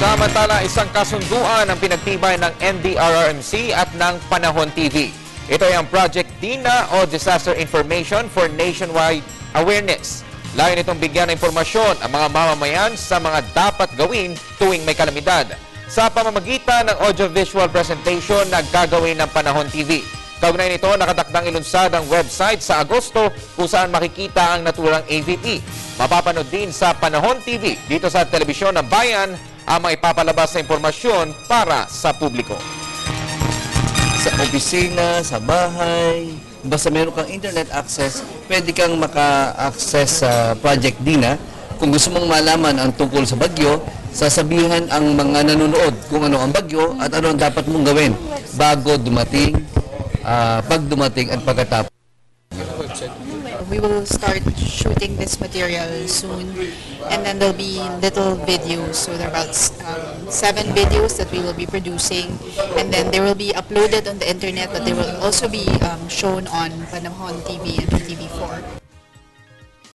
Samantala, isang kasunduan ang pinagtibay ng NDRRMC at ng Panahon TV. Ito ay ang Project DINA o Disaster Information for Nationwide Awareness. Layon itong bigyan ng impormasyon ang mga mamamayan sa mga dapat gawin tuwing may kalamidad sa pamamagitan ng audiovisual presentation na gagawin ng Panahon TV. Kaugnay nito, nakatakdang ilunsad ang website sa Agosto kung saan makikita ang naturang AVP. Mapapanood din sa Panahon TV dito sa Telebisyon ng Bayan ang mga ipapalabas na impormasyon para sa publiko. Sa opisina, sa bahay, basta meron kang internet access, pwede kang maka-access sa Project DINA. Kung gusto mong malaman ang tungkol sa bagyo, sasabihan ang mga nanonood kung ano ang bagyo at ano ang dapat mong gawin bago dumating, pag dumating at pagkatapos. We will start shooting this material soon, and then there'll be little videos. So there are about 7 videos that we will be producing, and then they will be uploaded on the internet, but they will also be shown on Panahon TV and TV4.